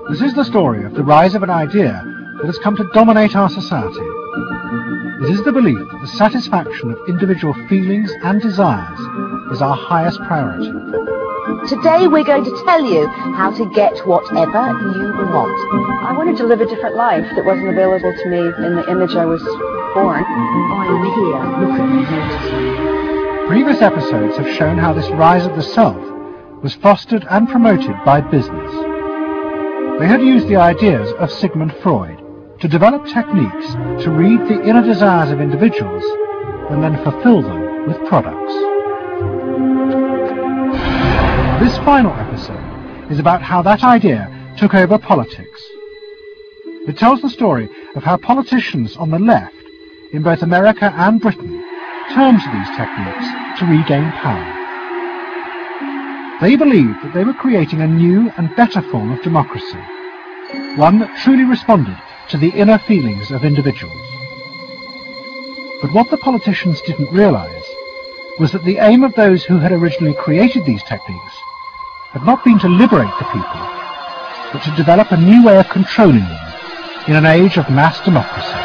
This is the story of the rise of an idea that has come to dominate our society. It is the belief that the satisfaction of individual feelings and desires is our highest priority. Today we're going to tell you how to get whatever you want. I wanted to live a different life that wasn't available to me in the image I was born. I'm here, look at me, notice me. Previous episodes have shown how this rise of the self was fostered and promoted by business. They had used the ideas of Sigmund Freud to develop techniques to read the inner desires of individuals and then fulfill them with products. This final episode is about how that idea took over politics. It tells the story of how politicians on the left, in both America and Britain, turned to these techniques to regain power. They believed that they were creating a new and better form of democracy, one that truly responded to the inner feelings of individuals. But what the politicians didn't realize was that the aim of those who had originally created these techniques had not been to liberate the people, but to develop a new way of controlling them in an age of mass democracy.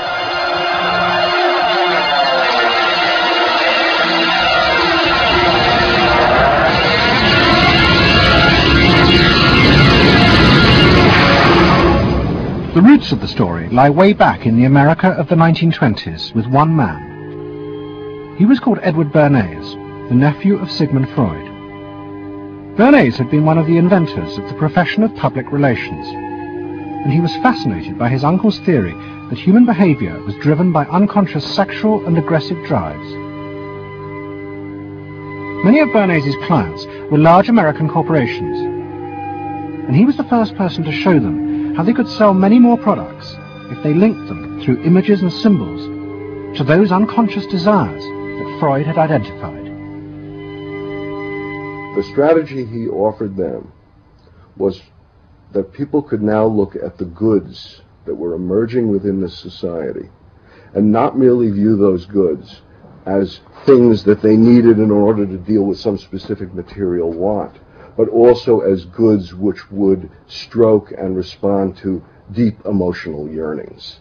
The roots of the story lie way back in the America of the 1920s with one man. He was called Edward Bernays, the nephew of Sigmund Freud. Bernays had been one of the inventors of the profession of public relations, and he was fascinated by his uncle's theory that human behavior was driven by unconscious sexual and aggressive drives. Many of Bernays' clients were large American corporations, and he was the first person to show them how they could sell many more products if they linked them through images and symbols to those unconscious desires that Freud had identified. The strategy he offered them was that people could now look at the goods that were emerging within this society and not merely view those goods as things that they needed in order to deal with some specific material want, but also as goods which would stroke and respond to deep emotional yearnings.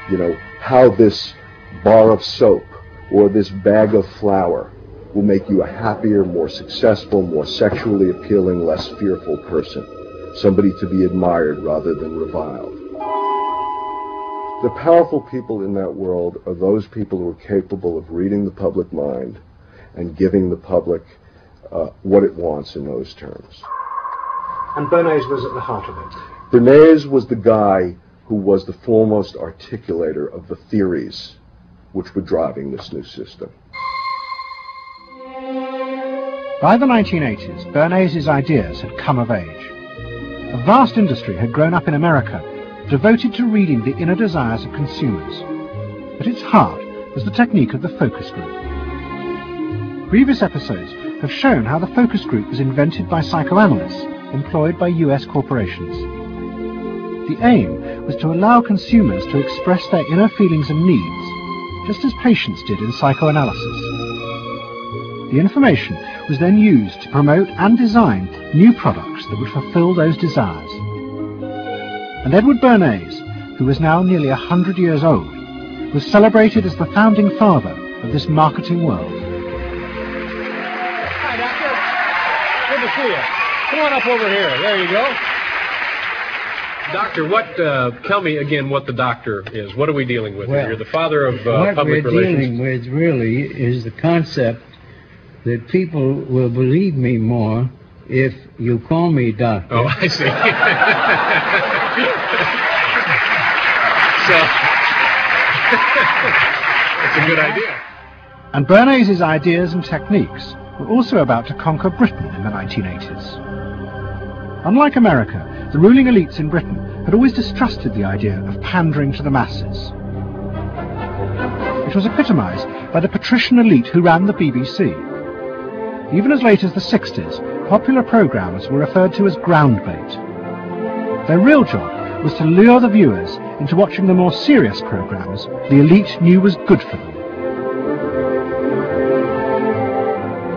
You know, how this bar of soap or this bag of flour will make you a happier, more successful, more sexually appealing, less fearful person, somebody to be admired rather than reviled. The powerful people in that world are those people who are capable of reading the public mind and giving the public what it wants in those terms. And Bernays was at the heart of it. Bernays was the guy who was the foremost articulator of the theories which were driving this new system. By the 1980s, Bernays' ideas had come of age. A vast industry had grown up in America devoted to reading the inner desires of consumers. At its heart was the technique of the focus group. Previous episodes have shown how the focus group was invented by psychoanalysts employed by US corporations. The aim was to allow consumers to express their inner feelings and needs, just as patients did in psychoanalysis. The information was then used to promote and design new products that would fulfill those desires. And Edward Bernays, who was now nearly 100 years old, was celebrated as the founding father of this marketing world. Good to see you. Come on up over here. There you go. Doctor, tell me again what the doctor is. What are we dealing with here? You're the father of public relations. What we're dealing with really is the concept that people will believe me more if you call me doctor. Oh, I see. It's a good idea. And Bernays' ideas and techniques were also about to conquer Britain in the 1980s. Unlike America, the ruling elites in Britain had always distrusted the idea of pandering to the masses. It was epitomized by the patrician elite who ran the BBC. Even as late as the 60s, popular programs were referred to as ground bait. Their real job was to lure the viewers into watching the more serious programs the elite knew was good for them.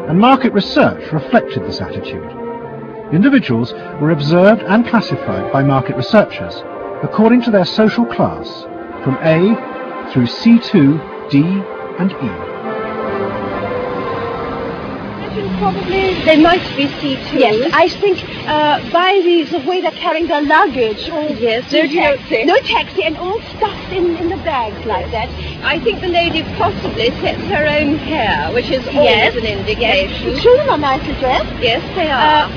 And market research reflected this attitude. Individuals were observed and classified by market researchers according to their social class, from A through C2, D and E. Probably they might be C2. Yes, I think by the way they're carrying their luggage. Yes, no taxi and all stuffed in the bags like that. I think the lady possibly sets her own hair, which is always an indication. The children are nicely dressed. Yes, they are.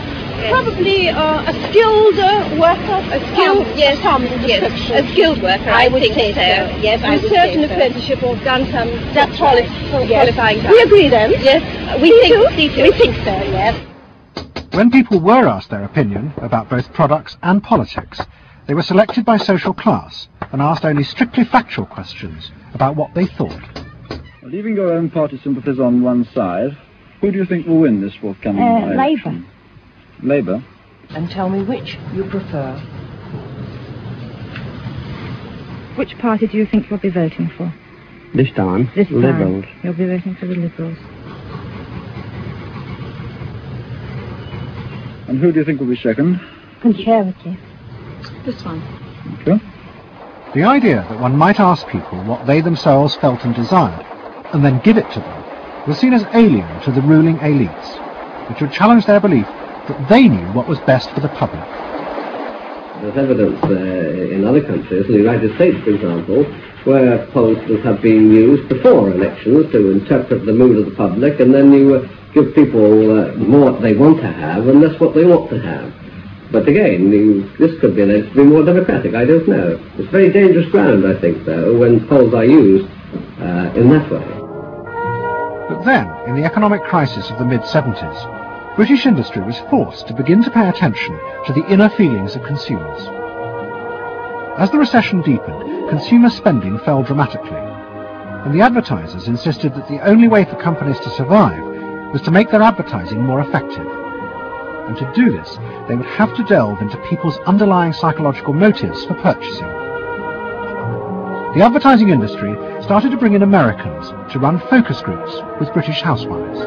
Probably a skilled worker. A skilled worker. I would think say so. Yes, I would certain say so. apprenticeship or done some That's right. qualifying. We agree then. Yes, we think so. Yes. When people were asked their opinion about both products and politics, they were selected by social class and asked only strictly factual questions about what they thought. Leaving your own party sympathies on one side, who do you think will win this forthcoming election? Labour. Labour? And tell me which you prefer. Which party do you think you'll be voting for? This time, Liberals. You'll be voting for the Liberals. And who do you think will be second? Conservative. This one. Okay. The idea that one might ask people what they themselves felt and desired, and then give it to them, was seen as alien to the ruling elites, which would challenge their belief that they knew what was best for the public. There's evidence in other countries, in the United States, for example, where pollsters have been used before elections to interpret the mood of the public, and then you give people more what they want to have and less what they ought to have. But again, this could be alleged to be more democratic, I don't know. It's very dangerous ground, I think, though, when polls are used in that way. But then, in the economic crisis of the mid-70s, British industry was forced to begin to pay attention to the inner feelings of consumers. As the recession deepened, consumer spending fell dramatically, and the advertisers insisted that the only way for companies to survive was to make their advertising more effective. And to do this, they would have to delve into people's underlying psychological motives for purchasing. The advertising industry started to bring in Americans to run focus groups with British housewives.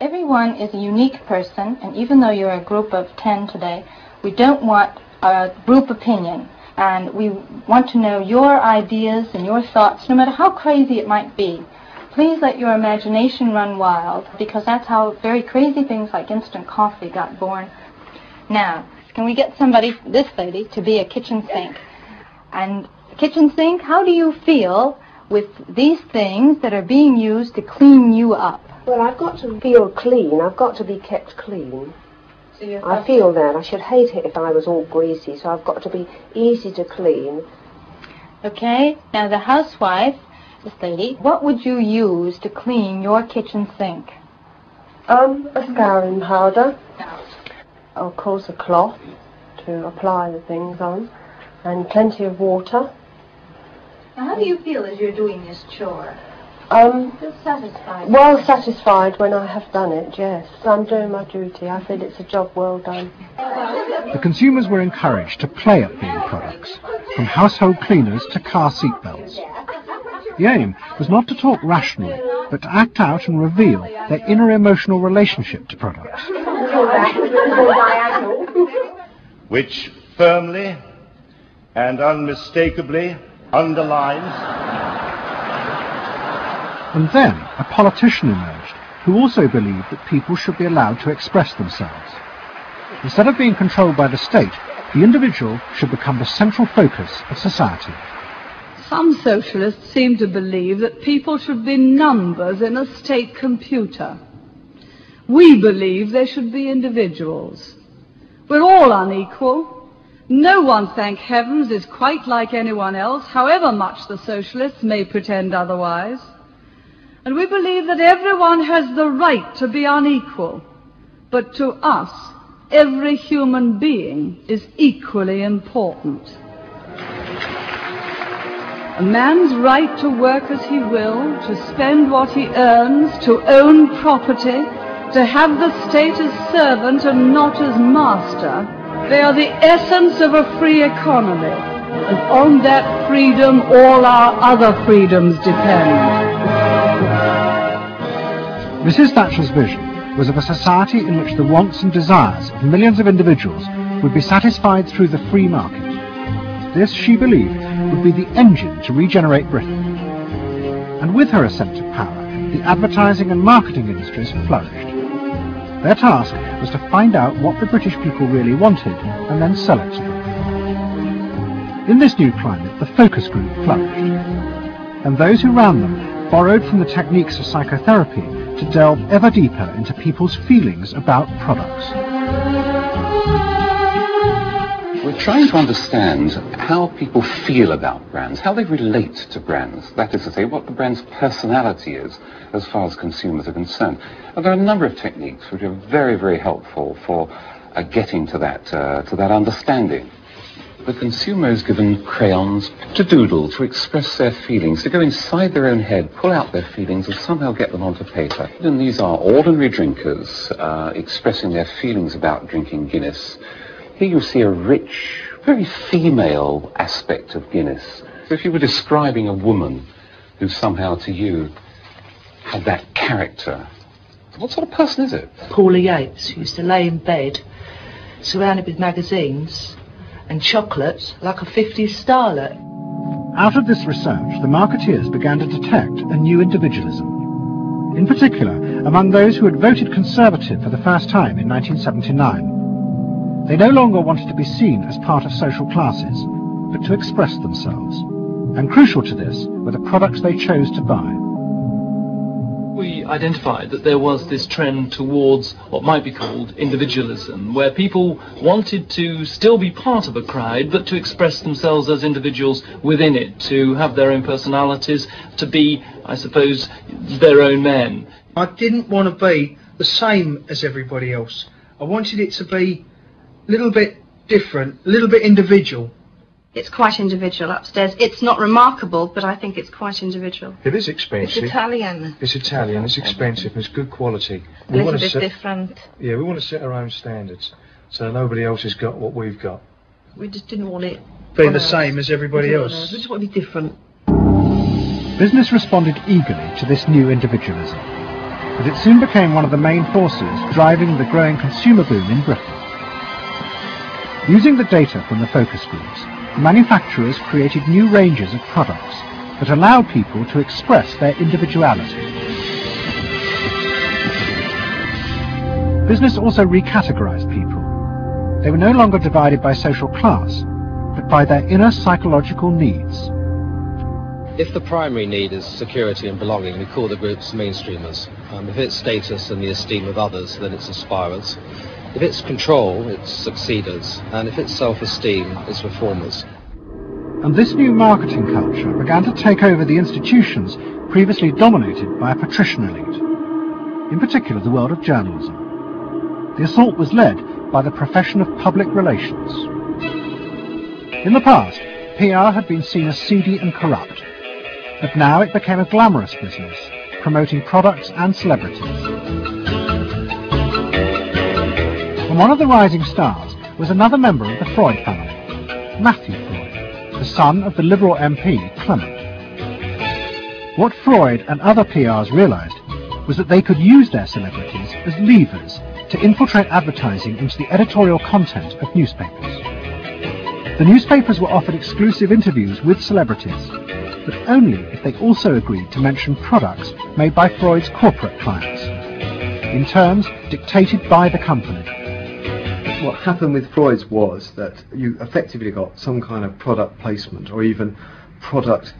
Everyone is a unique person, and even though you're a group of 10 today, we don't want a group opinion, and we want to know your ideas and your thoughts, no matter how crazy it might be. Please let your imagination run wild, because that's how very crazy things like instant coffee got born. Now, can we get somebody, this lady, to be a kitchen sink? And kitchen sink, how do you feel with these things that are being used to clean you up? Well, I've got to feel clean. I've got to be kept clean. So I feel that. I should hate it if I was all greasy, so I've got to be easy to clean. Okay, now the housewife, this lady, what would you use to clean your kitchen sink? A scouring powder. Of course, a cloth to apply the things on, and plenty of water. Now, how do you feel as you're doing this chore? Feel satisfied? Well satisfied when I have done it, yes. I'm doing my duty. I feel it's a job well done. The consumers were encouraged to play at being products, from household cleaners to car seat belts. The aim was not to talk rationally, but to act out and reveal their inner emotional relationship to products. Which firmly and unmistakably underlines. And then a politician emerged who also believed that people should be allowed to express themselves. Instead of being controlled by the state, the individual should become the central focus of society. Some socialists seem to believe that people should be numbers in a state computer. We believe they should be individuals. We're all unequal. No one, thank heavens, is quite like anyone else, however much the socialists may pretend otherwise. And we believe that everyone has the right to be unequal, but to us, every human being is equally important. A man's right to work as he will, to spend what he earns, to own property, to have the state as servant and not as master, they are the essence of a free economy, and on that freedom all our other freedoms depend. Mrs. Thatcher's vision was of a society in which the wants and desires of millions of individuals would be satisfied through the free market. This, she believed, would be the engine to regenerate Britain. And with her ascent to power, the advertising and marketing industries flourished. Their task was to find out what the British people really wanted and then sell it to them. In this new climate, the focus group flourished, and those who ran them borrowed from the techniques of psychotherapy to delve ever deeper into people's feelings about products. We're trying to understand how people feel about brands, how they relate to brands. That is to say, what the brand's personality is as far as consumers are concerned. And there are a number of techniques which are very, very helpful for getting to that understanding. The consumer is given crayons to doodle, to express their feelings, to go inside their own head, pull out their feelings and somehow get them onto paper. And these are ordinary drinkers expressing their feelings about drinking Guinness. Here you see a rich, very female aspect of Guinness. So if you were describing a woman who somehow to you had that character, what sort of person is it? Paula Yates, who used to lay in bed, surrounded with magazines and chocolates like a 50s starlet. Out of this research, the marketeers began to detect a new individualism. In particular, among those who had voted Conservative for the first time in 1979. They no longer wanted to be seen as part of social classes, but to express themselves. And crucial to this were the products they chose to buy. We identified that there was this trend towards what might be called individualism, where people wanted to still be part of a crowd, but to express themselves as individuals within it, to have their own personalities, to be, I suppose, their own men. I didn't want to be the same as everybody else. I wanted it to be a little bit different, a little bit individual. It's quite individual upstairs. It's not remarkable, but I think it's quite individual. It is expensive. It's Italian. It's Italian, it's expensive, it's good quality. A little bit different. Yeah, we want to set our own standards, so nobody else has got what we've got. We just didn't want it be the same as everybody else. We just want to be different. Business responded eagerly to this new individualism, but it soon became one of the main forces driving the growing consumer boom in Britain. Using the data from the focus groups, manufacturers created new ranges of products that allowed people to express their individuality. Business also recategorized people. They were no longer divided by social class, but by their inner psychological needs. If the primary need is security and belonging, we call the groups mainstreamers. If it's status and the esteem of others, then it's aspirers. If it's control, it's succeeders, and if it's self-esteem, it's reformers. And this new marketing culture began to take over the institutions previously dominated by a patrician elite, in particular the world of journalism. The assault was led by the profession of public relations. In the past, PR had been seen as seedy and corrupt, but now it became a glamorous business, promoting products and celebrities. And one of the rising stars was another member of the Freud family, Matthew Freud, the son of the Liberal MP Clement. What Freud and other PRs realised was that they could use their celebrities as levers to infiltrate advertising into the editorial content of newspapers. The newspapers were offered exclusive interviews with celebrities, but only if they also agreed to mention products made by Freud's corporate clients, in terms dictated by the company. What happened with Freud's was that you effectively got some kind of product placement, or even product,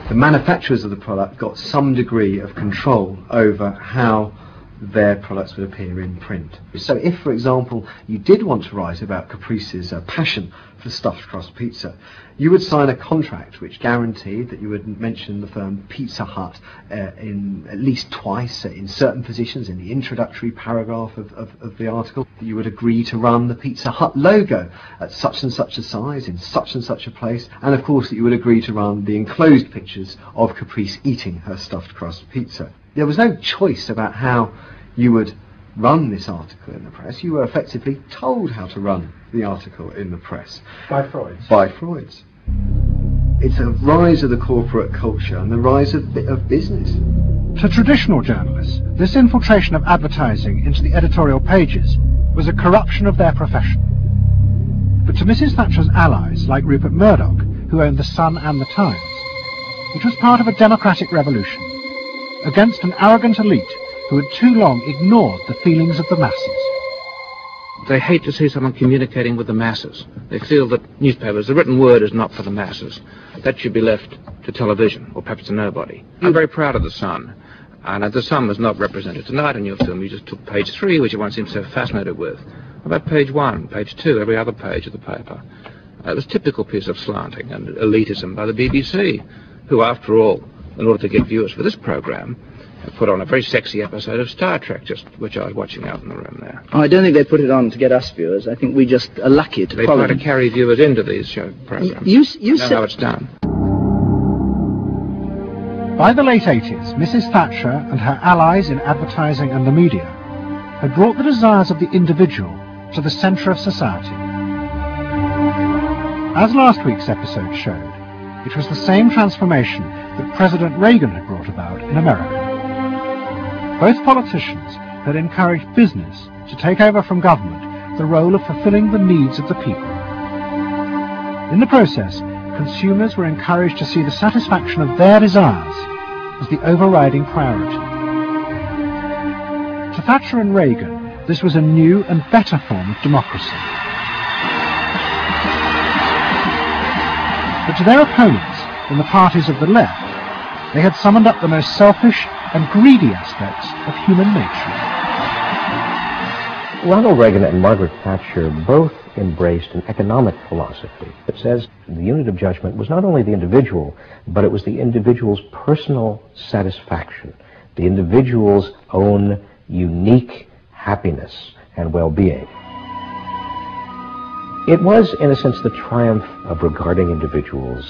the manufacturers of the product got some degree of control over how their products would appear in print. So if, for example, you did want to write about Caprice's passion for stuffed crust pizza, you would sign a contract which guaranteed that you would mention the firm Pizza Hut in at least twice in certain positions in the introductory paragraph of the article. You would agree to run the Pizza Hut logo at such and such a size in such and such a place, and of course that you would agree to run the enclosed pictures of Caprice eating her stuffed crust pizza. There was no choice about how you would run this article in the press. You were effectively told how to run the article in the press. By Freud? By Freud. It's a rise of the corporate culture and the rise of business. To traditional journalists, this infiltration of advertising into the editorial pages was a corruption of their profession. But to Mrs. Thatcher's allies, like Rupert Murdoch, who owned the Sun and the Times, it was part of a democratic revolution against an arrogant elite who had too long ignored the feelings of the masses. They hate to see someone communicating with the masses. They feel that newspapers, the written word is not for the masses. That should be left to television, or perhaps to nobody. I'm very proud of the Sun. And the Sun was not represented tonight in your film. You just took page 3, which everyone seems so fascinated with. What about page 1, page 2, every other page of the paper? It was a typical piece of slanting and elitism by the BBC, who, after all, in order to get viewers for this program, put on a very sexy episode of Star Trek, which I was watching out in the room there. Oh, I don't think they put it on to get us viewers. I think we just are lucky to follow. They try to carry viewers into these show programs. You know how it's done. By the late 80s, Mrs. Thatcher and her allies in advertising and the media had brought the desires of the individual to the centre of society. As last week's episode showed, it was the same transformation that President Reagan had brought about in America. Both politicians had encouraged business to take over from government the role of fulfilling the needs of the people. In the process, consumers were encouraged to see the satisfaction of their desires as the overriding priority. To Thatcher and Reagan, this was a new and better form of democracy. But to their opponents in the parties of the left, they had summoned up the most selfish and greedy aspects of human nature. Ronald Reagan and Margaret Thatcher both embraced an economic philosophy that says the unit of judgment was not only the individual, but it was the individual's personal satisfaction, the individual's own unique happiness and well-being. It was, in a sense, the triumph of regarding individuals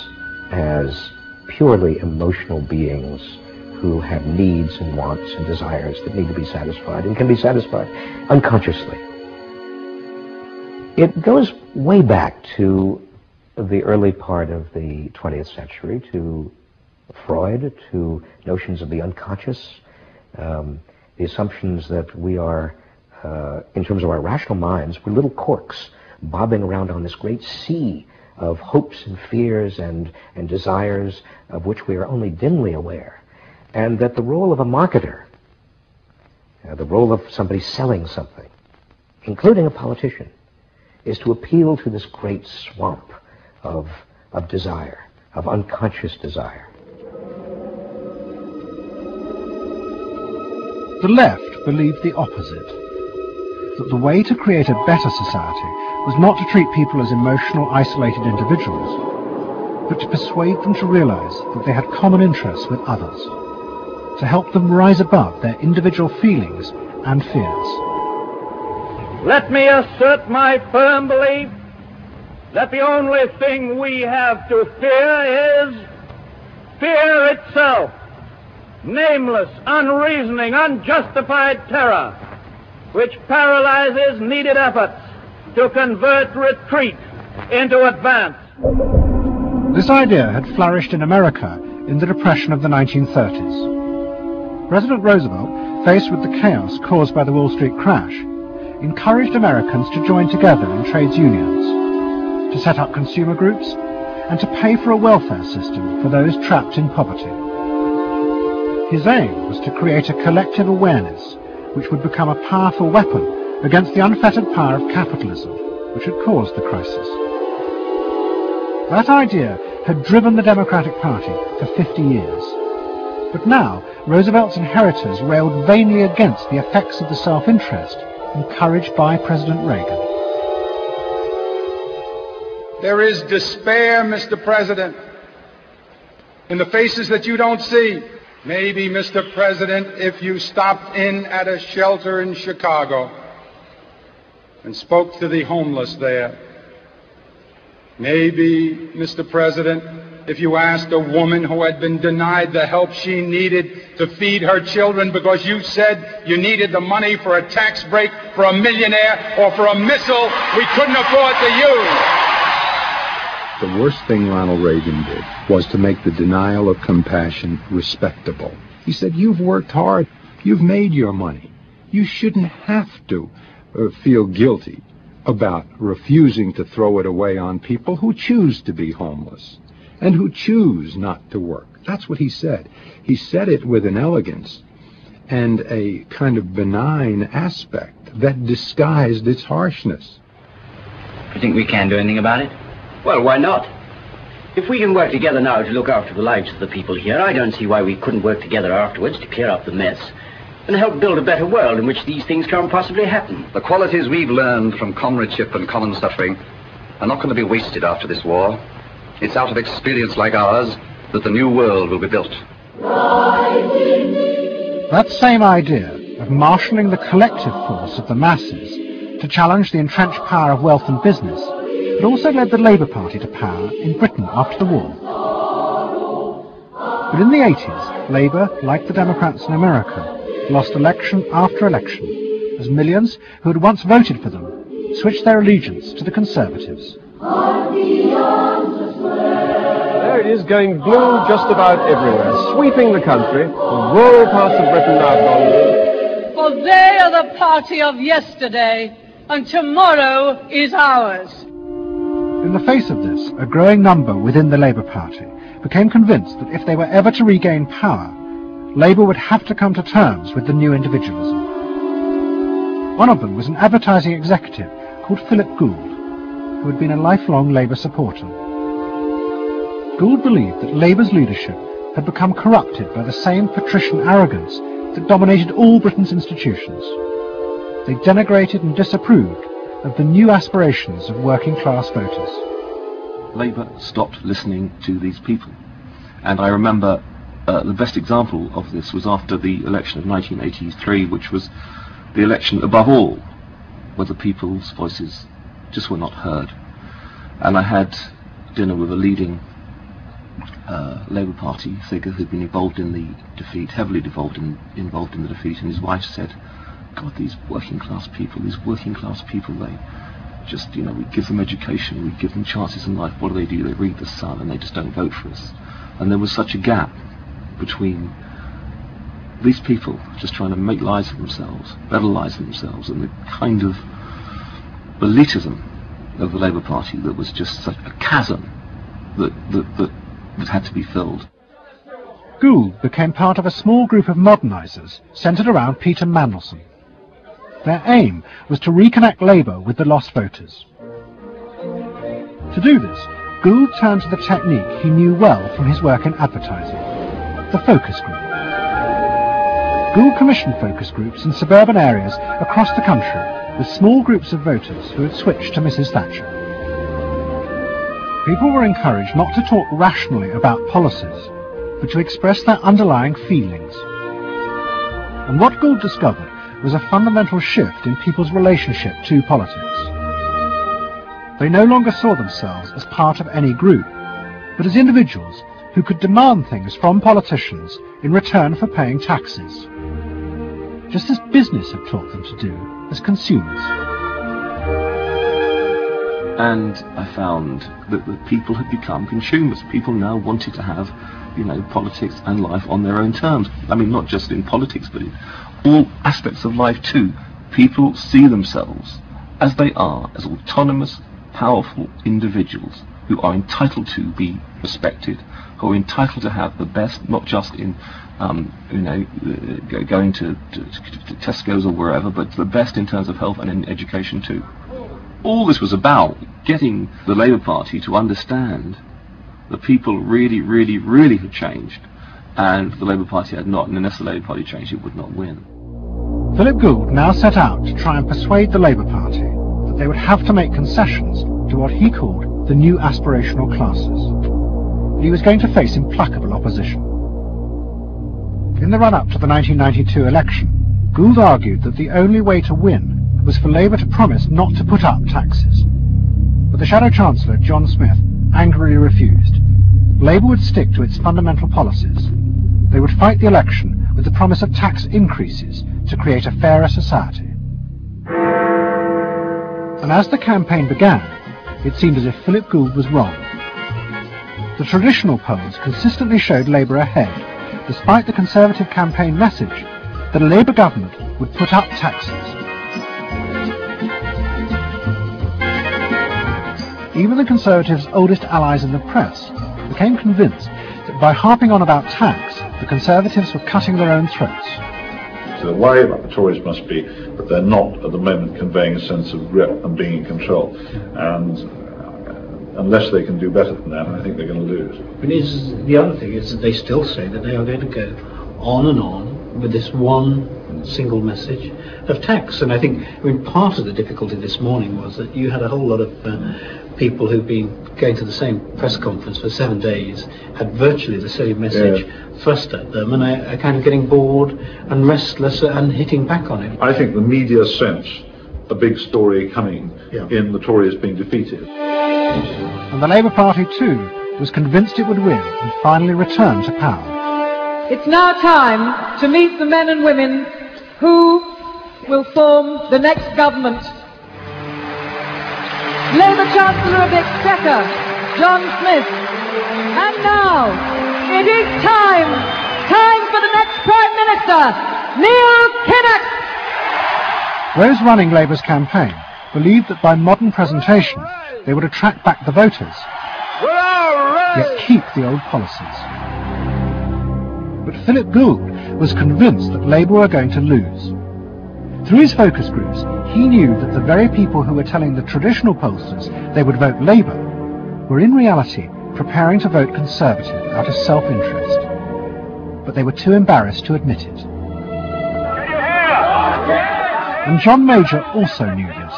as purely emotional beings who have needs and wants and desires that need to be satisfied and can be satisfied unconsciously. It goes way back to the early part of the 20th century, to Freud, to notions of the unconscious, the assumptions that we are, in terms of our rational minds, we're little corks bobbing around on this great sea of hopes and fears and desires of which we are only dimly aware. And that the role of a marketer, the role of somebody selling something, including a politician, is to appeal to this great swamp of desire, of unconscious desire. The left believed the opposite, that the way to create a better society was not to treat people as emotional, isolated individuals, but to persuade them to realize that they had common interests with others, to help them rise above their individual feelings and fears. Let me assert my firm belief that the only thing we have to fear is fear itself. Nameless, unreasoning, unjustified terror, which paralyzes needed efforts to convert retreat into advance. This idea had flourished in America in the Depression of the 1930s. President Roosevelt, faced with the chaos caused by the Wall Street crash, encouraged Americans to join together in trades unions, to set up consumer groups, and to pay for a welfare system for those trapped in poverty. His aim was to create a collective awareness which would become a powerful weapon against the unfettered power of capitalism, which had caused the crisis. That idea had driven the Democratic Party for 50 years. But now, Roosevelt's inheritors railed vainly against the effects of the self-interest encouraged by President Reagan. There is despair, Mr. President, in the faces that you don't see. Maybe, Mr. President, if you stopped in at a shelter in Chicago and spoke to the homeless there. Maybe, Mr. President, if you asked a woman who had been denied the help she needed to feed her children because you said you needed the money for a tax break for a millionaire or for a missile we couldn't afford to use. The worst thing Ronald Reagan did was to make the denial of compassion respectable. He said, you've worked hard. You've made your money. You shouldn't have to feel guilty about refusing to throw it away on people who choose to be homeless and who choose not to work. That's what he said. He said it with an elegance and a kind of benign aspect that disguised its harshness. You think we can do anything about it? Well, why not? If we can work together now to look after the lives of the people here, I don't see why we couldn't work together afterwards to clear up the mess and help build a better world in which these things can't possibly happen. The qualities we've learned from comradeship and common suffering are not going to be wasted after this war. It's out of experience like ours that the new world will be built. That same idea of marshalling the collective force of the masses to challenge the entrenched power of wealth and business had also led the Labour Party to power in Britain after the war. But in the 80s, Labour, like the Democrats in America, lost election after election as millions who had once voted for them switched their allegiance to the Conservatives. There it is, going blue just about everywhere, sweeping the country. The rural parts of Britain now gone blue. For they are the party of yesterday, and tomorrow is ours. In the face of this, a growing number within the Labour Party became convinced that if they were ever to regain power, Labour would have to come to terms with the new individualism. One of them was an advertising executive called Philip Gould, who had been a lifelong Labour supporter. Gould believed that Labour's leadership had become corrupted by the same patrician arrogance that dominated all Britain's institutions. They denigrated and disapproved of the new aspirations of working-class voters. Labour stopped listening to these people. And I remember the best example of this was after the election of 1983, which was the election above all where the people's voices just were not heard. And I had dinner with a leading Labour Party figure who'd been involved in the defeat, heavily involved in the defeat, and his wife said, God, these working class people, they just, we give them education, we give them chances in life, what do? They read the Sun and they just don't vote for us. And there was such a gap between these people just trying to make lives for themselves, better lives for themselves, and the kind of elitism of the Labour Party that was just such a chasm that had to be filled. Gould became part of a small group of modernisers centred around Peter Mandelson. Their aim was to reconnect Labour with the lost voters. To do this, Gould turned to the technique he knew well from his work in advertising, the focus group. Gould commissioned focus groups in suburban areas across the country with small groups of voters who had switched to Mrs. Thatcher. People were encouraged not to talk rationally about policies, but to express their underlying feelings. And what Gould discovered was a fundamental shift in people's relationship to politics. They no longer saw themselves as part of any group, but as individuals who could demand things from politicians in return for paying taxes, just as business had taught them to do as consumers. And I found that people had become consumers. People now wanted to have, politics and life on their own terms. I mean, not just in politics, but in all aspects of life too. People see themselves as they are, as autonomous, powerful individuals who are entitled to be respected, who are entitled to have the best, not just in, going to Tesco's or wherever, but the best in terms of health and in education too. All this was about getting the Labour Party to understand that people really, really, really had changed, and the Labour Party had not, and unless the Labour Party changed, it would not win. Philip Gould now set out to try and persuade the Labour Party that they would have to make concessions to what he called the new aspirational classes. But he was going to face implacable opposition. In the run-up to the 1992 election, Gould argued that the only way to win was for Labour to promise not to put up taxes. But the Shadow Chancellor, John Smith, angrily refused. Labour would stick to its fundamental policies. They would fight the election with the promise of tax increases to create a fairer society. And as the campaign began, it seemed as if Philip Gould was wrong. the traditional polls consistently showed Labour ahead, despite the Conservative campaign message that a Labour government would put up taxes. Even the Conservatives' oldest allies in the press became convinced that by harping on about tax, the Conservatives were cutting their own throats. So the worry about the Tories must be that they're not at the moment conveying a sense of grip and being in control. And unless they can do better than that, I think they're going to lose. But the other thing is that they still say that they are going to go on and on with this one single message of tax. And I think, part of the difficulty this morning was that you had a whole lot of people who've been going to the same press conference for 7 days, had virtually the same message thrust at them, and are kind of getting bored and restless and hitting back on it. I think the media sense a big story coming in the Tories being defeated. And the Labour Party too was convinced it would win and finally return to power. It's now time to meet the men and women who will form the next government. Labour Chancellor of the Exchequer, John Smith. And now, it is time for the next Prime Minister, Neil Kinnock. Those running Labour's campaign believed that by modern presentation they would attract back the voters, yet keep the old policies. But Philip Gould was convinced that Labour were going to lose. Through his focus groups, he knew that the very people who were telling the traditional pollsters they would vote Labour were in reality preparing to vote Conservative out of self-interest. But they were too embarrassed to admit it. And John Major also knew this,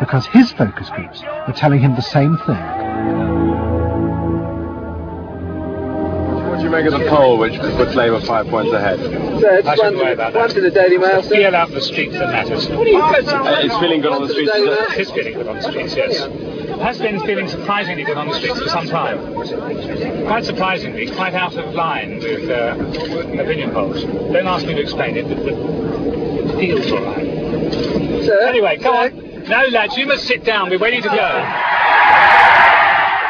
because his focus groups were telling him the same thing. What do you make of the poll which puts Labour 5 points ahead? I shouldn't worry about that. One to the Daily Mail. It's the feel out in the streets that matters. It's feeling good on the streets. It is feeling good on the streets, yes. It has been feeling surprisingly good on the streets for some time. Quite surprisingly, quite out of line with opinion polls. Don't ask me to explain it, but it feels all right. Anyway, come on. No, lads, you must sit down. We're waiting to go.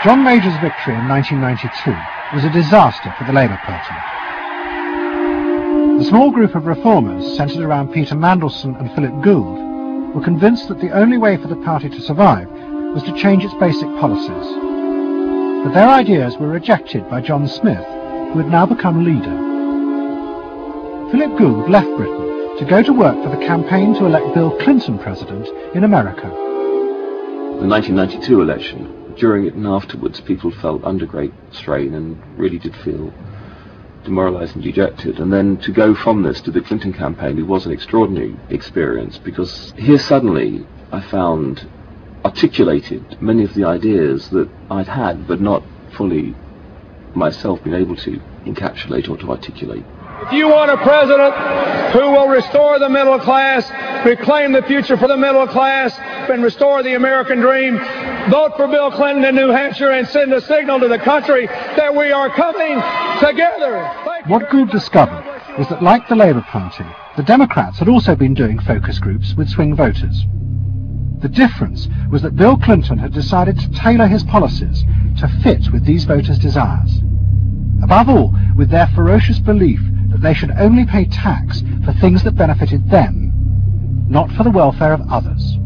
John Major's victory in 1992 was a disaster for the Labour Party. The small group of reformers centred around Peter Mandelson and Philip Gould were convinced that the only way for the party to survive was to change its basic policies. But their ideas were rejected by John Smith, who had now become leader. Philip Gould left Britain to go to work for the campaign to elect Bill Clinton president in America. The 1992 election, during it and afterwards, people felt under great strain and really did feel demoralised and dejected. And then to go from this to the Clinton campaign, it was an extraordinary experience, because here suddenly I found articulated many of the ideas that I'd had but not fully myself been able to encapsulate or to articulate. If you want a president who will restore the middle class, reclaim the future for the middle class, and restore the American dream, vote for Bill Clinton in New Hampshire and send a signal to the country that we are coming together. What Gould discovered was that, like the Labour Party, the Democrats had also been doing focus groups with swing voters. The difference was that Bill Clinton had decided to tailor his policies to fit with these voters' desires. Above all, with their ferocious belief that they should only pay tax for things that benefited them, not for the welfare of others.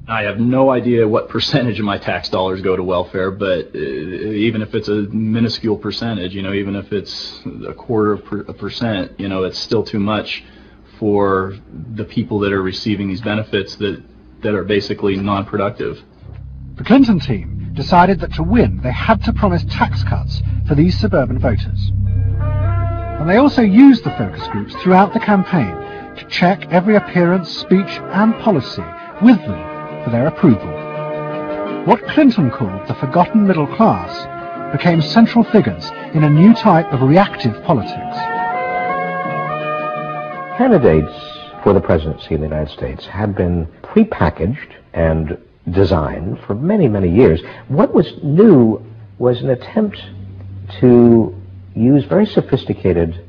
I have no idea what percentage of my tax dollars go to welfare, but even if it's a minuscule percentage, even if it's a quarter of a percent, it's still too much for the people that are receiving these benefits that are basically non-productive. The Clinton team decided that to win, they had to promise tax cuts for these suburban voters. And they also used the focus groups throughout the campaign to check every appearance, speech and policy with them for their approval. What Clinton called the forgotten middle class became central figures in a new type of reactive politics. Candidates for the presidency of the United States had been prepackaged and designed for many, many years. What was new was an attempt to use very sophisticated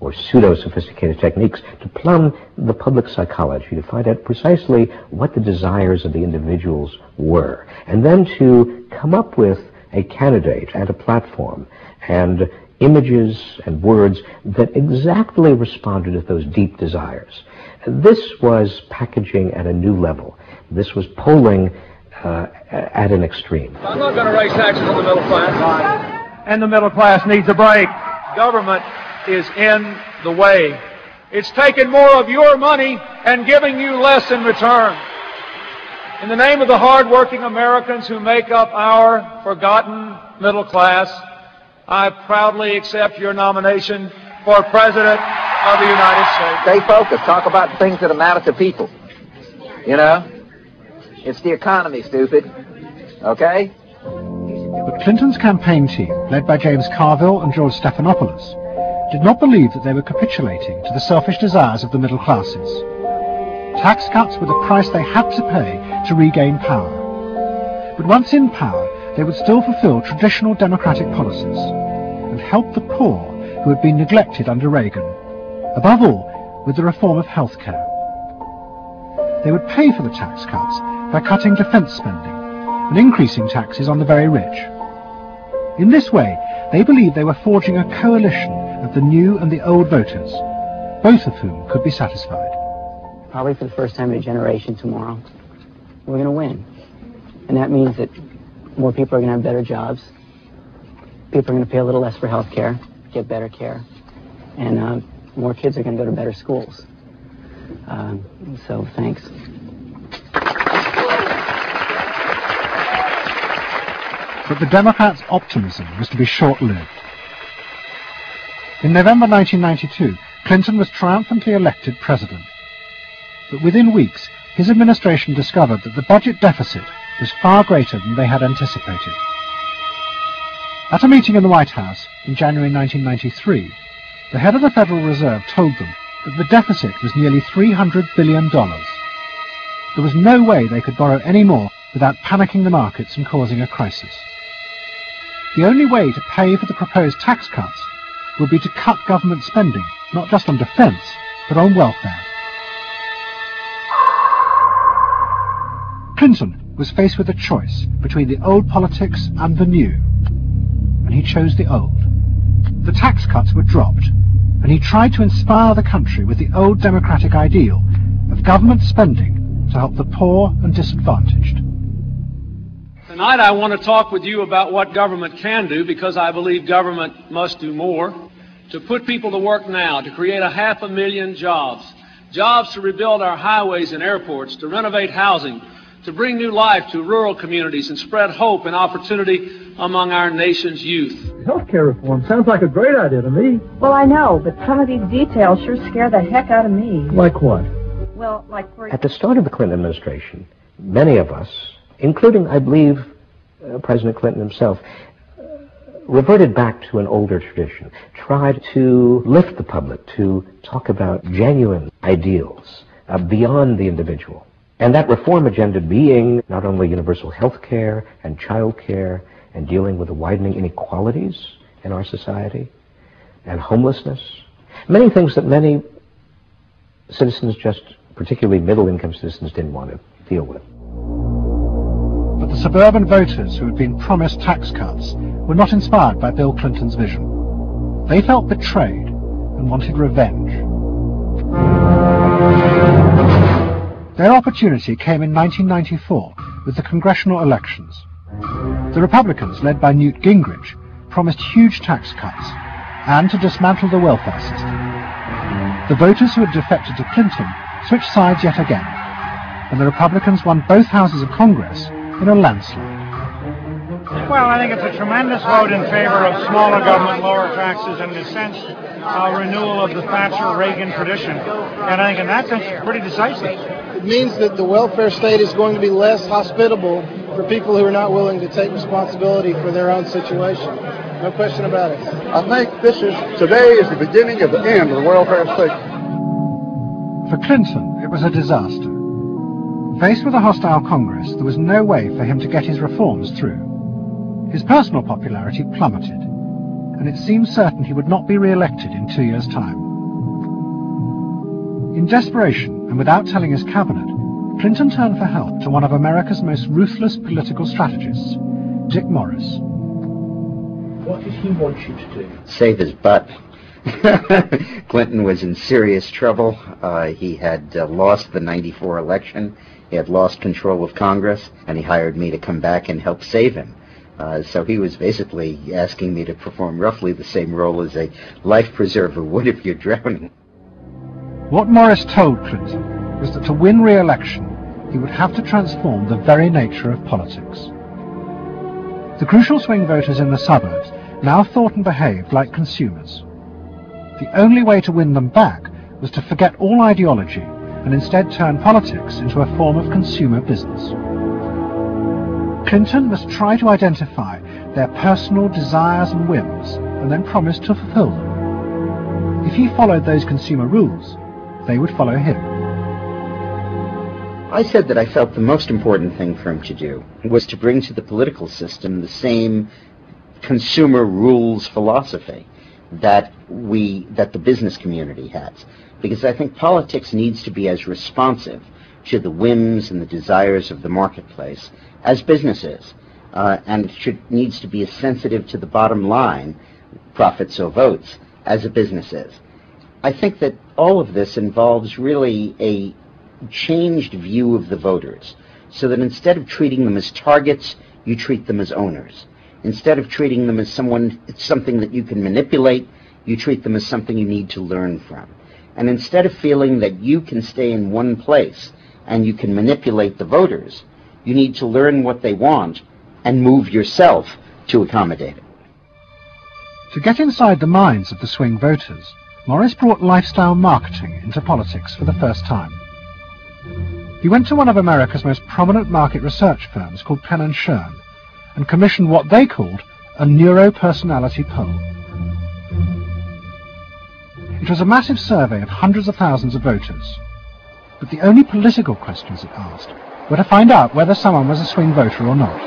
or pseudo-sophisticated techniques to plumb the public psychology, to find out precisely what the desires of the individuals were, and then to come up with a candidate and a platform and images and words that exactly responded to those deep desires. This was packaging at a new level. This was polling at an extreme. I'm not going to raise taxes on the middle class. And the middle class needs a break. Government is in the way. It's taking more of your money and giving you less in return. In the name of the hard-working Americans who make up our forgotten middle class, I proudly accept your nomination for President of the United States. Stay focused. Talk about things that matter to people. You know? It's the economy, stupid. Okay? But Clinton's campaign team, led by James Carville and George Stephanopoulos, did not believe that they were capitulating to the selfish desires of the middle classes. Tax cuts were the price they had to pay to regain power. But once in power, they would still fulfill traditional democratic policies and help the poor who had been neglected under Reagan, above all with the reform of health care. They would pay for the tax cuts by cutting defence spending and increasing taxes on the very rich. In this way, they believed they were forging a coalition of the new and the old voters, both of whom could be satisfied. Probably for the first time in a generation tomorrow, we're going to win. And that means that more people are going to have better jobs. People are going to pay a little less for health care, get better care. And more kids are going to go to better schools. So thanks. But the Democrats' optimism was to be short-lived. In November 1992, Clinton was triumphantly elected president. But within weeks, his administration discovered that the budget deficit was far greater than they had anticipated. At a meeting in the White House in January 1993, the head of the Federal Reserve told them that the deficit was nearly $300 billion. There was no way they could borrow any more without panicking the markets and causing a crisis. The only way to pay for the proposed tax cuts would be to cut government spending, not just on defence, but on welfare. Clinton was faced with a choice between the old politics and the new, and he chose the old. The tax cuts were dropped, and he tried to inspire the country with the old democratic ideal of government spending to help the poor and disadvantaged. Tonight I want to talk with you about what government can do, because I believe government must do more. To put people to work now, to create 500,000 jobs. Jobs to rebuild our highways and airports, to renovate housing, to bring new life to rural communities and spread hope and opportunity among our nation's youth. Healthcare reform sounds like a great idea to me. Well, I know, but some of these details sure scare the heck out of me. Like what? Well, like for... At the start of the Clinton administration, many of us, including, I believe, President Clinton himself, reverted back to an older tradition, tried to lift the public, to talk about genuine ideals beyond the individual. And that reform agenda being not only universal health care and child care and dealing with the widening inequalities in our society and homelessness, many things that many citizens, just particularly middle-income citizens, didn't want to deal with. But the suburban voters who had been promised tax cuts were not inspired by Bill Clinton's vision. They felt betrayed and wanted revenge. Their opportunity came in 1994 with the congressional elections. The Republicans, led by Newt Gingrich, promised huge tax cuts and to dismantle the welfare system. The voters who had defected to Clinton switched sides yet again, and the Republicans won both houses of Congress in a landslide. Well, I think it's a tremendous vote in favor of smaller government, lower taxes, and in a sense, a renewal of the Thatcher-Reagan tradition. And I think in that sense, it's pretty decisive. It means that the welfare state is going to be less hospitable for people who are not willing to take responsibility for their own situation. No question about it. I think today is the beginning of the end of the welfare state. For Clinton, it was a disaster. Faced with a hostile Congress, there was no way for him to get his reforms through. His personal popularity plummeted, and it seemed certain he would not be re-elected in 2 years' time. In desperation, and without telling his cabinet, Clinton turned for help to one of America's most ruthless political strategists, Dick Morris. What did he want you to do? Save his butt. Clinton was in serious trouble. He had lost the '94 election. He had lost control of Congress, and he hired me to come back and help save him. So he was basically asking me to perform roughly the same role as a life preserver would if you're drowning. What Morris told Clinton was that to win re-election, he would have to transform the very nature of politics. The crucial swing voters in the suburbs now thought and behaved like consumers. The only way to win them back was to forget all ideology and instead turn politics into a form of consumer business. Clinton must try to identify their personal desires and whims and then promise to fulfill them. If he followed those consumer rules, they would follow him. I said that I felt the most important thing for him to do was to bring to the political system the same consumer rules philosophy that the business community has. Because I think politics needs to be as responsive to the whims and the desires of the marketplace as business is. And it needs to be as sensitive to the bottom line, profits or votes, as a business is. I think that all of this involves really a changed view of the voters, so that instead of treating them as targets, you treat them as owners. Instead of treating them as something that you can manipulate, you treat them as something you need to learn from. And instead of feeling that you can stay in one place and you can manipulate the voters, you need to learn what they want and move yourself to accommodate it. To get inside the minds of the swing voters, Morris brought lifestyle marketing into politics for the first time. He went to one of America's most prominent market research firms called Penn & Shern and commissioned what they called a neuropersonality poll. It was a massive survey of hundreds of thousands of voters, but the only political questions it asked were to find out whether someone was a swing voter or not.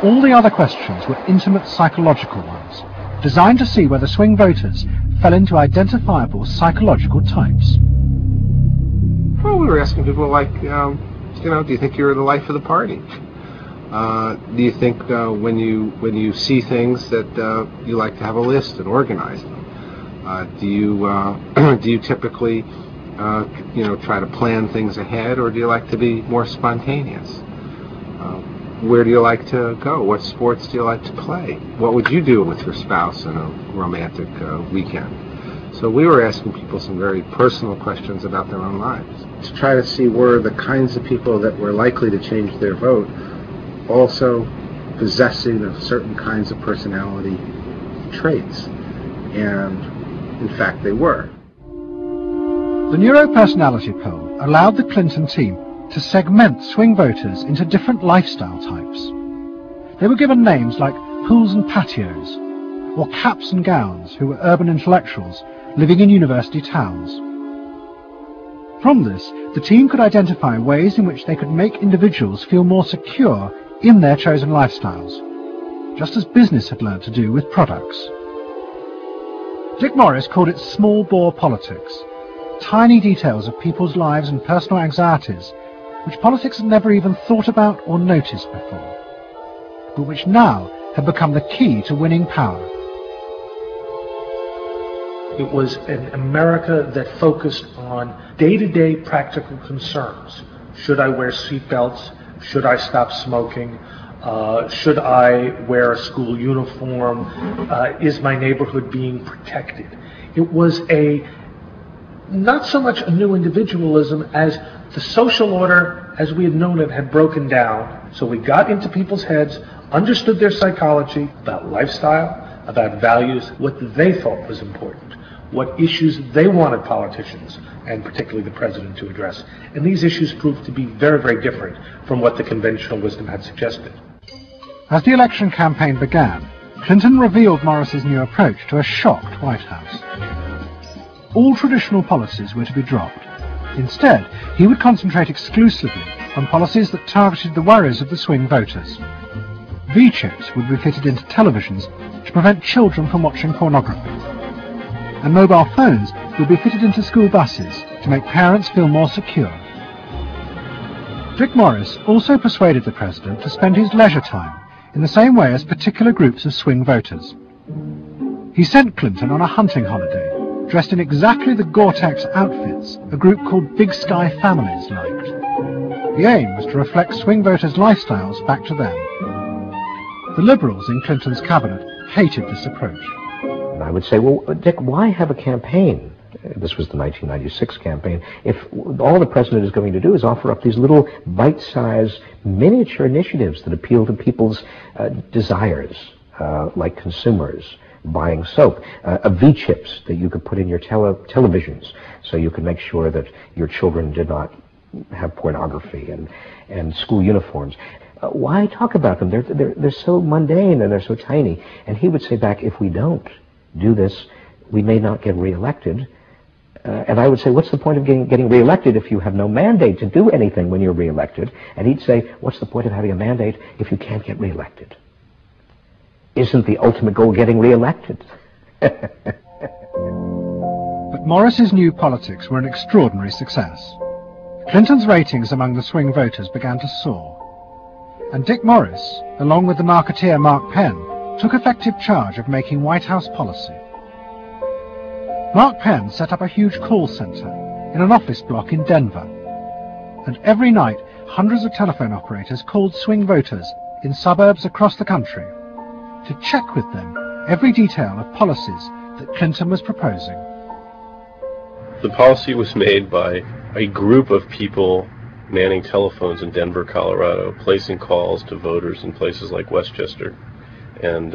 All the other questions were intimate psychological ones, designed to see whether swing voters fell into identifiable psychological types. Well, we were asking people like, do you think you're the life of the party? Do you think when you see things that you like to have a list and organize them? Do you typically try to plan things ahead, or do you like to be more spontaneous? Where do you like to go? What sports do you like to play? What would you do with your spouse on a romantic weekend? So we were asking people some very personal questions about their own lives, to try to see were the kinds of people that were likely to change their vote also possessing of certain kinds of personality traits. And in fact they were. The neuropersonality poll allowed the Clinton team to segment swing voters into different lifestyle types. They were given names like pools and patios, or caps and gowns, who were urban intellectuals living in university towns. From this, the team could identify ways in which they could make individuals feel more secure in their chosen lifestyles, just as business had learned to do with products. Dick Morris called it small bore politics, tiny details of people's lives and personal anxieties which politics had never even thought about or noticed before, but which now had become the key to winning power. It was an America that focused on day-to-day practical concerns. Should I wear seatbelts? Should I stop smoking? Should I wear a school uniform? Is my neighborhood being protected? It was not so much a new individualism as the social order as we had known it had broken down. So we got into people's heads, understood their psychology, about lifestyle, about values, what they thought was important, what issues they wanted politicians, and particularly the president, to address. And these issues proved to be very, very different from what the conventional wisdom had suggested. As the election campaign began, Clinton revealed Morris's new approach to a shocked White House. All traditional policies were to be dropped. Instead, he would concentrate exclusively on policies that targeted the worries of the swing voters. V-chips would be fitted into televisions to prevent children from watching pornography. And mobile phones would be fitted into school buses to make parents feel more secure. Dick Morris also persuaded the president to spend his leisure time in the same way as particular groups of swing voters. He sent Clinton on a hunting holiday, dressed in exactly the Gore-Tex outfits a group called Big Sky Families liked. The aim was to reflect swing voters' lifestyles back to them. The Liberals in Clinton's cabinet hated this approach. And I would say, well, Dick, why have a campaign? This was the 1996 campaign. If all the president is going to do is offer up these little bite-sized miniature initiatives that appeal to people's desires, like consumers, buying soap, V-chips that you could put in your televisions so you could make sure that your children did not have pornography, and school uniforms. Why talk about them? They're so mundane and they're so tiny. And he would say back, if we don't do this, we may not get reelected. And I would say, what's the point of getting reelected if you have no mandate to do anything when you're reelected? And he'd say, what's the point of having a mandate if you can't get reelected? Isn't the ultimate goal getting reelected? But Morris's new politics were an extraordinary success. Clinton's ratings among the swing voters began to soar. And Dick Morris, along with the marketeer Mark Penn, took effective charge of making White House policy. Mark Penn set up a huge call center in an office block in Denver. And every night, hundreds of telephone operators called swing voters in suburbs across the country to check with them every detail of policies that Clinton was proposing. The policy was made by a group of people manning telephones in Denver, Colorado, placing calls to voters in places like Westchester and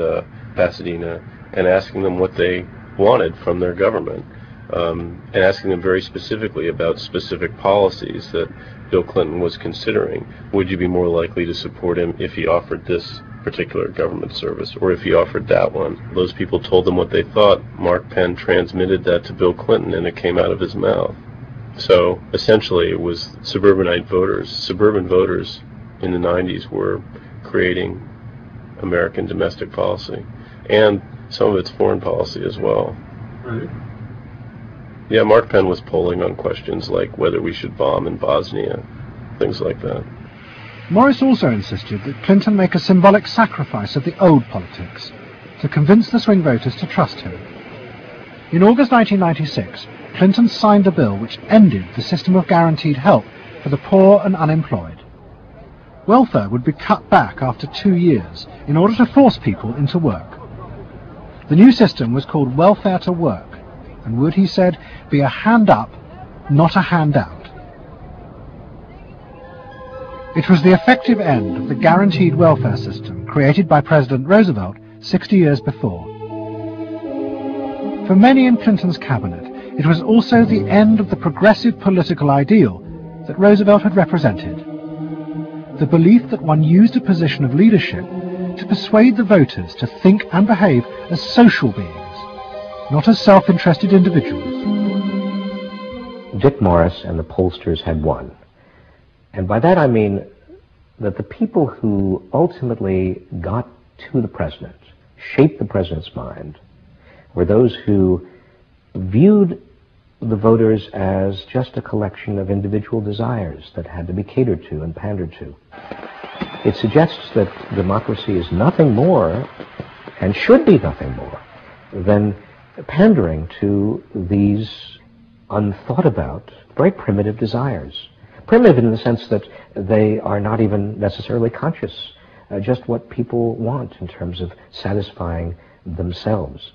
Pasadena, and asking them what they wanted from their government, and asking them very specifically about specific policies that Bill Clinton was considering. Would you be more likely to support him if he offered this particular government service, or if he offered that one? Those people told them what they thought. Mark Penn transmitted that to Bill Clinton, and it came out of his mouth. So essentially it was suburbanite voters. Suburban voters in the 90s were creating American domestic policy, and some of its foreign policy as well. Right. Yeah, Mark Penn was polling on questions like whether we should bomb in Bosnia, things like that. Morris also insisted that Clinton make a symbolic sacrifice of the old politics to convince the swing voters to trust him. In August 1996, Clinton signed a bill which ended the system of guaranteed help for the poor and unemployed. Welfare would be cut back after 2 years in order to force people into work. The new system was called welfare to work, and would, he said, be a hand up, not a handout. It was the effective end of the guaranteed welfare system created by President Roosevelt 60 years before. For many in Clinton's cabinet, it was also the end of the progressive political ideal that Roosevelt had represented. The belief that one used a position of leadership to persuade the voters to think and behave as social beings, not as self-interested individuals. Dick Morris and the pollsters had won. And by that I mean that the people who ultimately got to the president, shaped the president's mind, were those who viewed the voters as just a collection of individual desires that had to be catered to and pandered to. It suggests that democracy is nothing more, and should be nothing more, than pandering to these unthought about, very primitive desires. Primitive in the sense that they are not even necessarily conscious, just what people want in terms of satisfying themselves.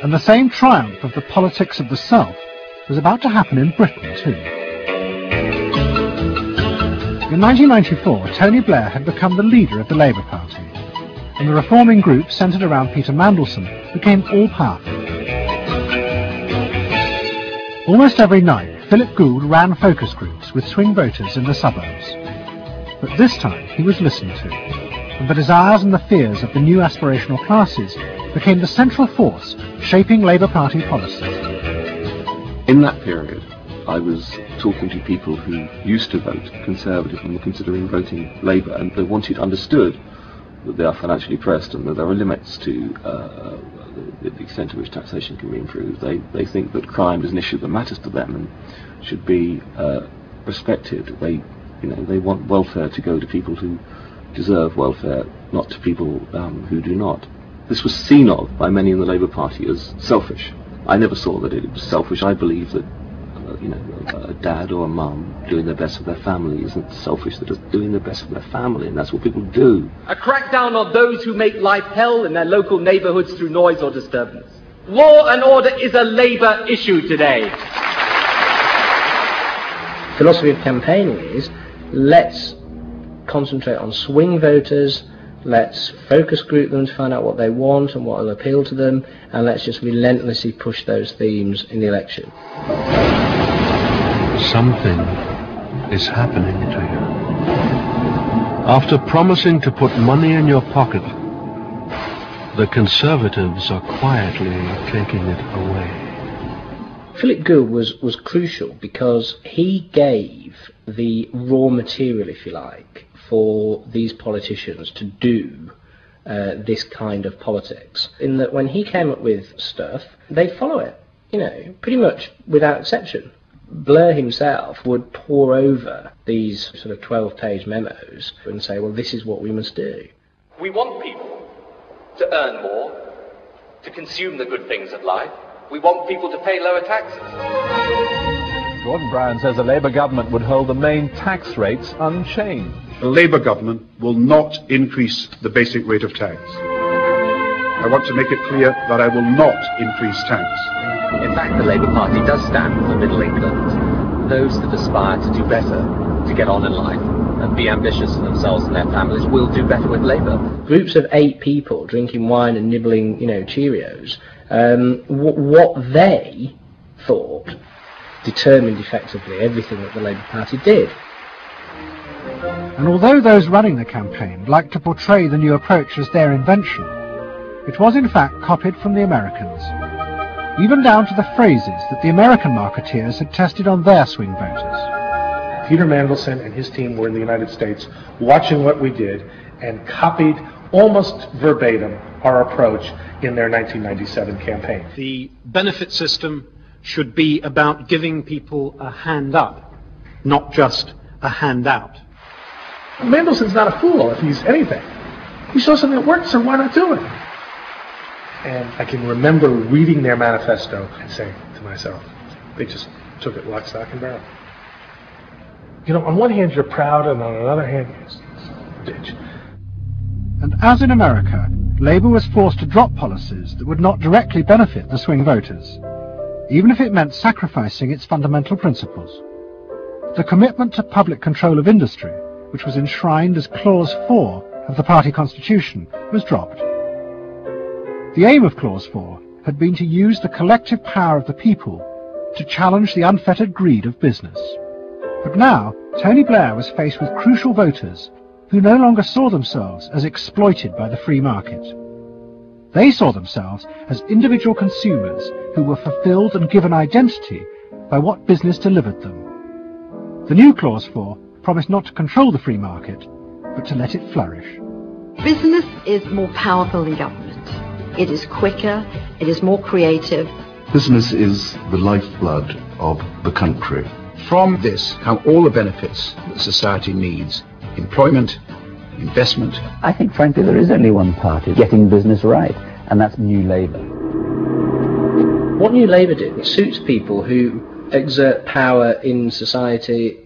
And the same triumph of the politics of the self was about to happen in Britain too. In 1994, Tony Blair had become the leader of the Labour Party, and the reforming group centred around Peter Mandelson became all-powerful. Almost every night, Philip Gould ran focus groups with swing voters in the suburbs. But this time he was listened to, and the desires and the fears of the new aspirational classes became the central force shaping Labour Party policies. In that period, I was talking to people who used to vote Conservative and were considering voting Labour, and they wanted understood that they are financially pressed and that there are limits to the extent to which taxation can be improved. They think that crime is an issue that matters to them and should be respected. They You know, they want welfare to go to people who deserve welfare, not to people who do not. This was seen of by many in the Labour Party as selfish. I never saw that it was selfish. I believe that a dad or a mum doing their best for their family isn't selfish. They're just doing their best for their family, and that's what people do. A crackdown on those who make life hell in their local neighbourhoods through noise or disturbance. Law and order is a Labour issue today. Philosophy of campaigning is, let's concentrate on swing voters, let's focus group them to find out what they want and what will appeal to them, and let's just relentlessly push those themes in the election. Something is happening to you. After promising to put money in your pocket, the Conservatives are quietly taking it away. Philip Gould was crucial because he gave the raw material, if you like, for these politicians to do this kind of politics. In that when he came up with stuff, they'd follow it, you know, pretty much without exception. Blair himself would pore over these sort of 12-page memos and say, well, this is what we must do. We want people to earn more, to consume the good things of life. We want people to pay lower taxes. Gordon Brown says the Labour government would hold the main tax rates unchanged. The Labour government will not increase the basic rate of tax. I want to make it clear that I will not increase tax. In fact, the Labour Party does stand for middle England. Those that aspire to do better, to get on in life, and be ambitious for themselves and their families will do better with Labour. Groups of 8 people drinking wine and nibbling, you know, Cheerios, what they thought determined effectively everything that the Labour Party did. And although those running the campaign liked to portray the new approach as their invention, it was in fact copied from the Americans, even down to the phrases that the American marketeers had tested on their swing voters. Peter Mandelson and his team were in the United States watching what we did and copied almost verbatim our approach in their 1997 campaign. The benefit system should be about giving people a hand up, not just a handout. Mandelson's not a fool if he's anything. He saw something that worked, so why not do it? And I can remember reading their manifesto and saying to myself, they just took it lock, stock, and barrel. You know, on one hand you're proud, and on another hand, you're bitch. And as in America, Labour was forced to drop policies that would not directly benefit the swing voters, even if it meant sacrificing its fundamental principles. The commitment to public control of industry, which was enshrined as Clause 4 of the party constitution, was dropped. The aim of Clause 4 had been to use the collective power of the people to challenge the unfettered greed of business. But now, Tony Blair was faced with crucial voters who no longer saw themselves as exploited by the free market. They saw themselves as individual consumers who were fulfilled and given identity by what business delivered them. The new Clause 4 promised not to control the free market, but to let it flourish. Business is more powerful than government. It is quicker, it is more creative. Business is the lifeblood of the country. From this come all the benefits that society needs. Employment, investment. I think, frankly, there is only one party getting business right, and that's New Labour. What New Labour did, it suits people who exert power in society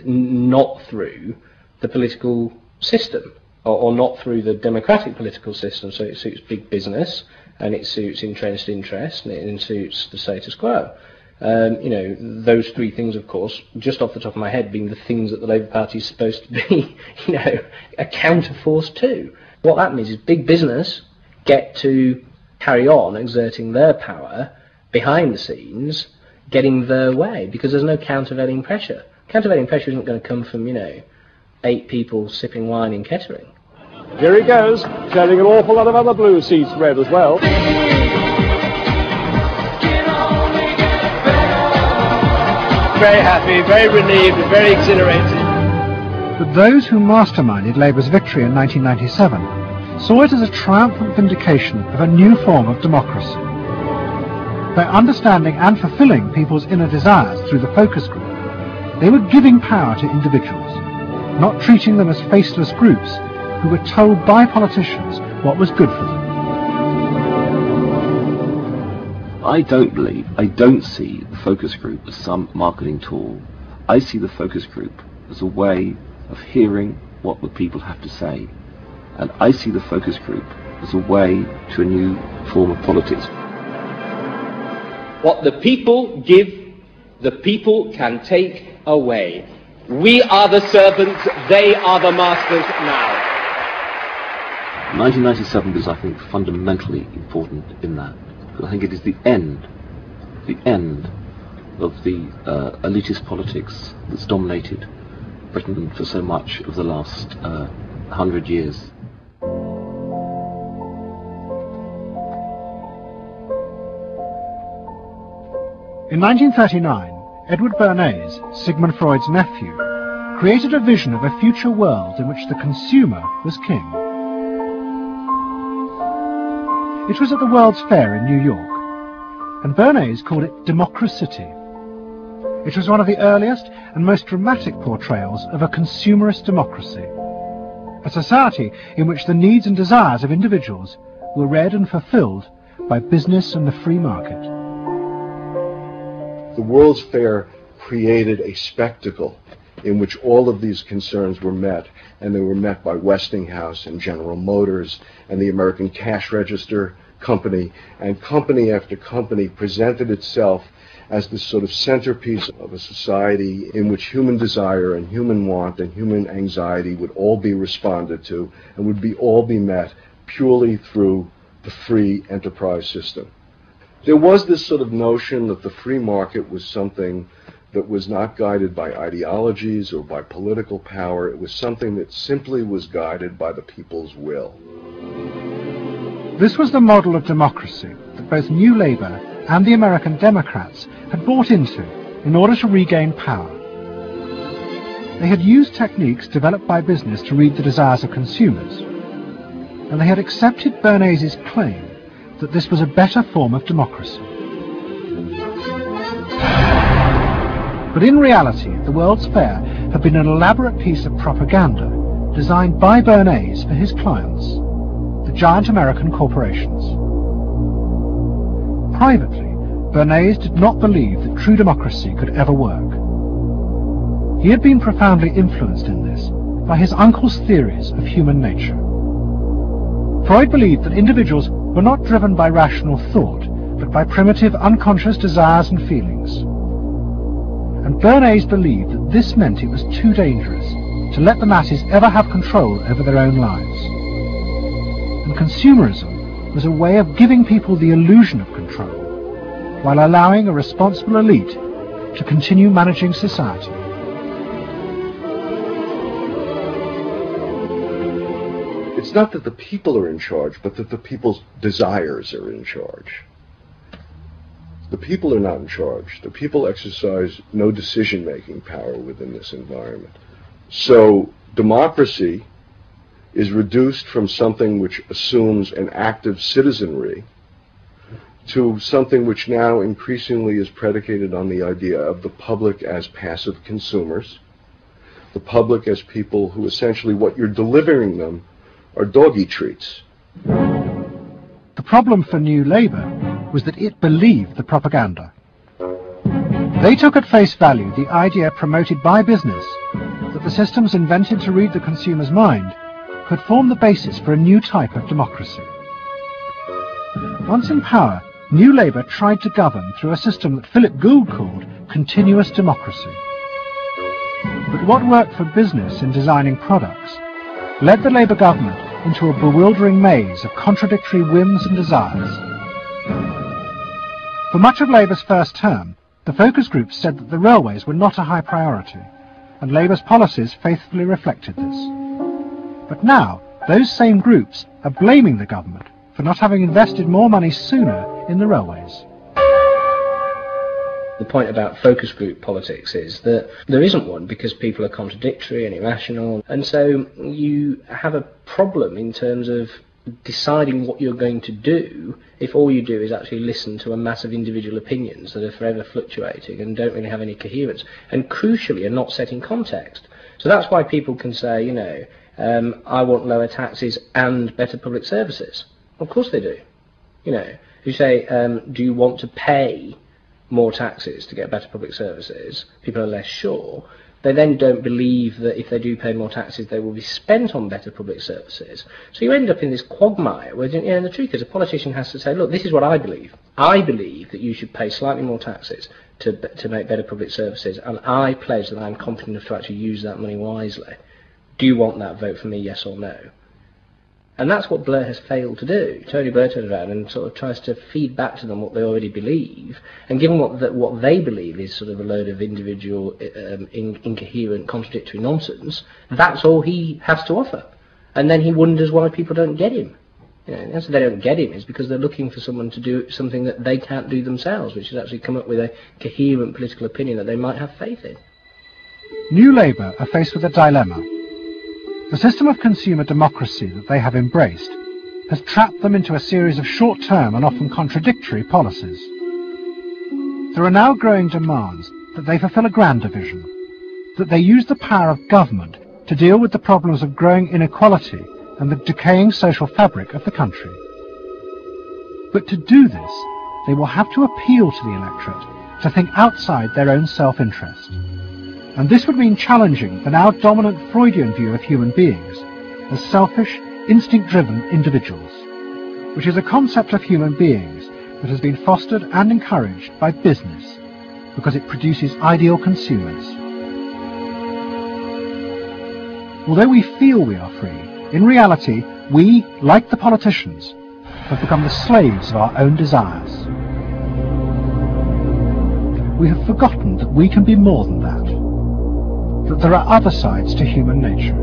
not through the political system, or not through the democratic political system. So it suits big business, and it suits entrenched interest, and it suits the status quo. You know, those 3 things, of course, just off the top of my head, being the things that the Labour Party is supposed to be, you know, a counterforce to. What that means is big business get to carry on exerting their power behind the scenes, getting their way, because there's no countervailing pressure. Countervailing pressure isn't going to come from, you know, 8 people sipping wine in Kettering. Here he goes, turning an awful lot of other blue seats red as well. Very happy, very relieved, and very exhilarated. But those who masterminded Labour's victory in 1997 saw it as a triumphant vindication of a new form of democracy. By understanding and fulfilling people's inner desires through the focus group, they were giving power to individuals, not treating them as faceless groups who were told by politicians what was good for them. I don't see the focus group as some marketing tool. I see the focus group as a way of hearing what the people have to say. And I see the focus group as a way to a new form of politics. What the people give, the people can take away. We are the servants, they are the masters now. 1997 is, I think, fundamentally important in that. I think it is the end of the elitist politics that's dominated Britain for so much of the last 100 years. In 1939, Edward Bernays, Sigmund Freud's nephew, created a vision of a future world in which the consumer was king. It was at the World's Fair in New York, and Bernays called it democracy. It was one of the earliest and most dramatic portrayals of a consumerist democracy, a society in which the needs and desires of individuals were read and fulfilled by business and the free market. The World's Fair created a spectacle in which all of these concerns were met, and they were met by Westinghouse and General Motors and the American Cash Register Company, and company after company presented itself as this sort of centerpiece of a society in which human desire and human want and human anxiety would all be responded to and would all be met purely through the free enterprise system. There was this sort of notion that the free market was something that was not guided by ideologies or by political power. It was something that simply was guided by the people's will. This was the model of democracy that both New Labour and the American Democrats had bought into in order to regain power. They had used techniques developed by business to read the desires of consumers, and they had accepted Bernays' claim that this was a better form of democracy. But in reality, the World's Fair had been an elaborate piece of propaganda designed by Bernays for his clients, the giant American corporations. Privately, Bernays did not believe that true democracy could ever work. He had been profoundly influenced in this by his uncle's theories of human nature. Freud believed that individuals were not driven by rational thought, but by primitive unconscious desires and feelings. And Bernays believed that this meant it was too dangerous to let the masses ever have control over their own lives. And consumerism was a way of giving people the illusion of control, while allowing a responsible elite to continue managing society. It's not that the people are in charge, but that the people's desires are in charge. The people are not in charge. The people exercise no decision-making power within this environment. So democracy is reduced from something which assumes an active citizenry to something which now increasingly is predicated on the idea of the public as passive consumers, the public as people who essentially what you're delivering them are doggy treats. The problem for New Labour was that it believed the propaganda. They took at face value the idea promoted by business that the systems invented to read the consumer's mind could form the basis for a new type of democracy. Once in power, New Labour tried to govern through a system that Philip Gould called continuous democracy. But what worked for business in designing products led the Labour government into a bewildering maze of contradictory whims and desires. For much of Labour's first term, the focus groups said that the railways were not a high priority, and Labour's policies faithfully reflected this. But now, those same groups are blaming the government for not having invested more money sooner in the railways. The point about focus group politics is that there isn't one because people are contradictory and irrational, and so you have a problem in terms of deciding what you're going to do if all you do is actually listen to a mass of individual opinions that are forever fluctuating and don't really have any coherence, and crucially are not set in context. So that's why people can say, you know, I want lower taxes and better public services. Of course they do. You know, if you say, do you want to pay more taxes to get better public services, people are less sure. They then don't believe that if they do pay more taxes, they will be spent on better public services. So you end up in this quagmire where, you know, the truth is a politician has to say, look, this is what I believe. I believe that you should pay slightly more taxes to make better public services, and I pledge that I'm competent enough to actually use that money wisely. Do you want that? Vote for me, yes or no. And that's what Blair has failed to do. Tony Blair turns around and sort of tries to feed back to them what they already believe, and given what they believe is sort of a load of individual, incoherent, contradictory nonsense, that's all he has to offer. And then he wonders why people don't get him. You know, the answer they don't get him is because they're looking for someone to do something that they can't do themselves, which is actually come up with a coherent political opinion that they might have faith in. New Labour are faced with a dilemma. The system of consumer democracy that they have embraced has trapped them into a series of short-term and often contradictory policies. There are now growing demands that they fulfil a grander vision, that they use the power of government to deal with the problems of growing inequality and the decaying social fabric of the country. But to do this, they will have to appeal to the electorate to think outside their own self-interest. And this would mean challenging the now dominant Freudian view of human beings as selfish, instinct-driven individuals, which is a concept of human beings that has been fostered and encouraged by business because it produces ideal consumers. Although we feel we are free, in reality, we, like the politicians, have become the slaves of our own desires. We have forgotten that we can be more than that. That there are other sides to human nature.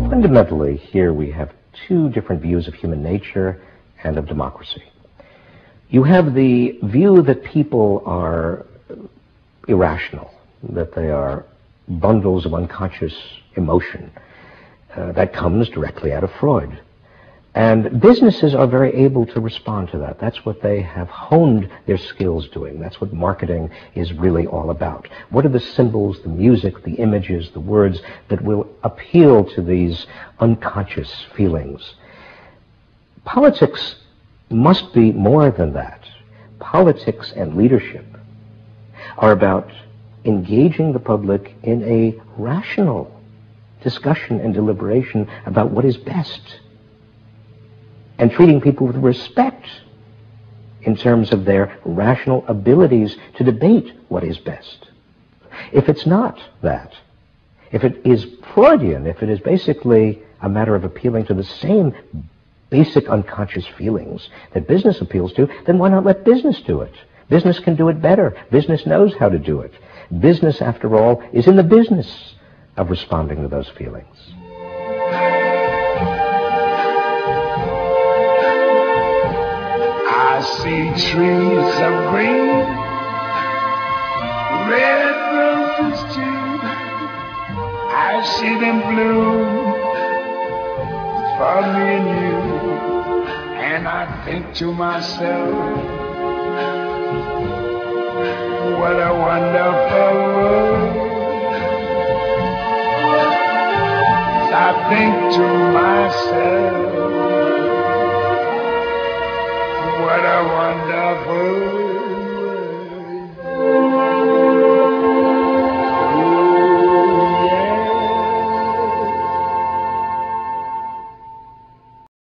Fundamentally, here we have two different views of human nature and of democracy. You have the view that people are irrational, that they are bundles of unconscious emotion. That comes directly out of Freud. And businesses are very able to respond to that. That's what they have honed their skills doing. That's what marketing is really all about. What are the symbols, the music, the images, the words that will appeal to these unconscious feelings? Politics must be more than that. Politics and leadership are about engaging the public in a rational discussion and deliberation about what is best, and treating people with respect in terms of their rational abilities to debate what is best. If it's not that, if it is Freudian, if it is basically a matter of appealing to the same basic unconscious feelings that business appeals to, then why not let business do it? Business can do it better. Business knows how to do it. Business, after all, is in the business of responding to those feelings. I see trees of green, red roses too. I see them bloom for me and you. And I think to myself, what a wonderful world. I think to myself,